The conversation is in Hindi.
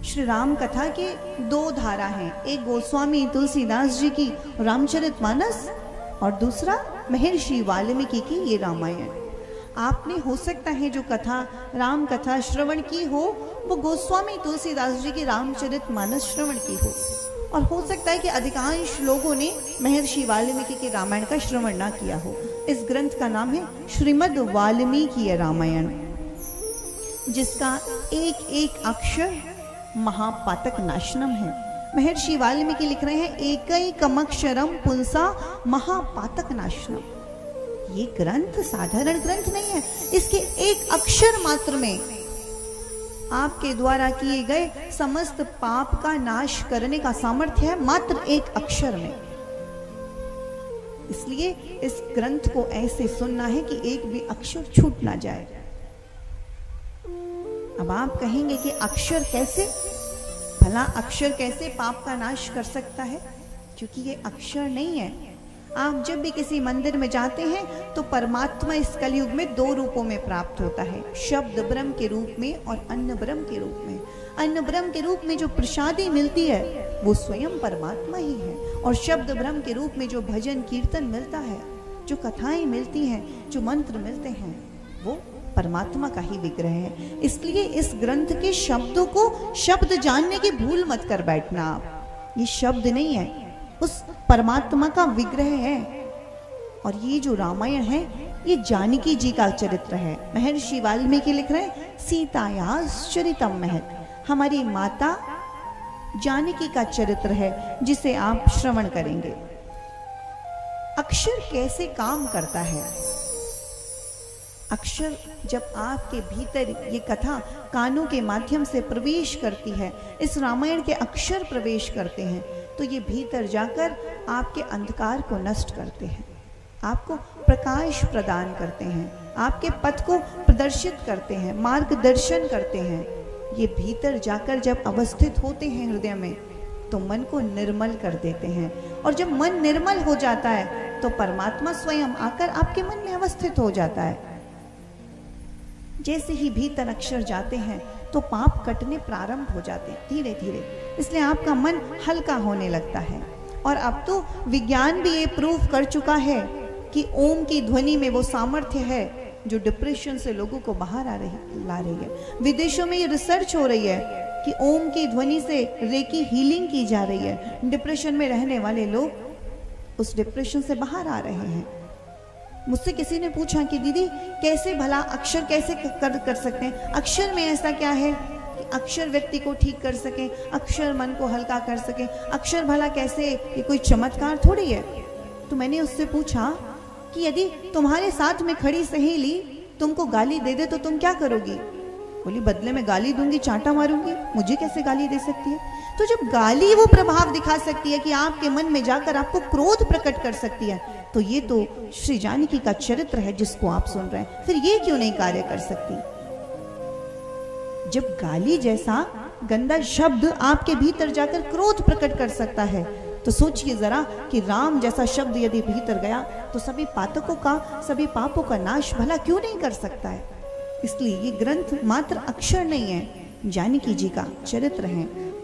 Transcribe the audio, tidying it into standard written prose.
श्री राम कथा के दो धारा हैं, एक गोस्वामी तुलसीदास जी की रामचरितमानस और दूसरा महर्षि वाल्मीकि की ये रामायण। आपने हो सकता है जो कथा राम कथा श्रवण की हो वो गोस्वामी तुलसीदास जी की रामचरितमानस श्रवण की हो, और हो सकता है कि अधिकांश लोगों ने महर्षि वाल्मीकि के रामायण का श्रवण ना किया हो। इस ग्रंथ का नाम है श्रीमद् वाल्मीकि रामायण, जिसका एक एक अक्षर महापातक नाशनम है। महर्षि वाल्मीकि लिख रहे हैं एकैकमक्षरम पुंसा महापातक नाशनम। ये ग्रंथ साधारण ग्रंथ नहीं है, इसके एक अक्षर मात्र में आपके द्वारा किए गए समस्त पाप का नाश करने का सामर्थ्य है, मात्र एक अक्षर में। इसलिए इस ग्रंथ को ऐसे सुनना है कि एक भी अक्षर छूट ना जाए। अब आप कहेंगे कि अक्षर कैसे, भला अक्षर कैसे पाप का नाश कर सकता है? क्योंकि ये अक्षर नहीं है। आप जब भी किसी मंदिर में जाते हैं तो परमात्मा इस कलयुग में दो रूपों में प्राप्त होता है, शब्द ब्रह्म के रूप में और अन्न ब्रह्म के रूप में। अन्न ब्रह्म के रूप में जो प्रसादी मिलती है वो स्वयं परमात्मा ही है, और शब्द ब्रह्म के रूप में जो भजन कीर्तन मिलता है, जो कथाएं मिलती हैं, जो मंत्र मिलते हैं, वो परमात्मा का ही विग्रह है। इसलिए इस ग्रंथ के शब्दों को शब्द जानने की भूल मत कर बैठना आप। ये शब्द नहीं है, उस परमात्मा का विग्रह है। और ये जो रामायण है ये जानकी जी का चरित्र है। महर्षि वाल्मीकि लिख रहे हैं सीतायाश्चरितम महत्, हमारी माता जानकी का चरित्र है जिसे आप श्रवण करेंगे। अक्षर कैसे काम करता है? अक्षर जब आपके भीतर ये कथा कानों के माध्यम से प्रवेश करती है, इस रामायण के अक्षर प्रवेश करते हैं, तो ये भीतर जाकर आपके अंधकार को नष्ट करते हैं, आपको प्रकाश प्रदान करते हैं, आपके पथ को प्रदर्शित करते हैं, मार्गदर्शन करते हैं। ये भीतर जाकर जब अवस्थित होते हैं हृदय में तो मन को निर्मल कर देते हैं, और जब मन निर्मल हो जाता है तो परमात्मा स्वयं आकर आपके मन में अवस्थित हो जाता है। जैसे ही भीतर अक्षर जाते हैं तो पाप कटने प्रारंभ हो जाते हैं धीरे धीरे, इसलिए आपका मन हल्का होने लगता है। और अब तो विज्ञान भी ये प्रूव कर चुका है कि ओम की ध्वनि में वो सामर्थ्य है जो डिप्रेशन से लोगों को बाहर ला रही है। विदेशों में ये रिसर्च हो रही है कि ओम की ध्वनि से रेकी हीलिंग की जा रही है। डिप्रेशन में रहने वाले लोग उस डिप्रेशन से बाहर आ रहे हैं। मुझसे किसी ने पूछा कि दीदी कैसे भला अक्षर कैसे कर सकते हैं? अक्षर में ऐसा क्या है कि अक्षर व्यक्ति को ठीक कर सके, अक्षर मन को हल्का कर सके? अक्षर भला कैसे, ये कोई चमत्कार थोड़ी है। तो मैंने उससे पूछा कि यदि तुम्हारे साथ में खड़ी सहेली तुमको गाली दे दे तो तुम क्या करोगी? बोली बदले में गाली दूंगी, चांटा मारूंगी, मुझे कैसे गाली दे सकती है? तो जब गाली वो प्रभाव दिखा सकती है कि आपके मन में जाकर आपको क्रोध प्रकट कर सकती है, तो ये तो श्री जानकी का चरित्र है जिसको आप सुन रहे हैं, फिर ये क्यों नहीं कार्य कर सकती? जब गाली जैसा गंदा शब्द आपके भीतर जाकर क्रोध प्रकट कर सकता है, तो सोचिए जरा कि राम जैसा शब्द यदि भीतर गया तो सभी पातकों का, सभी पापों का नाश भला क्यों नहीं कर सकता है? इसलिए ये ग्रंथ मात्र अक्षर नहीं है, जानकी जी का चरित्र है।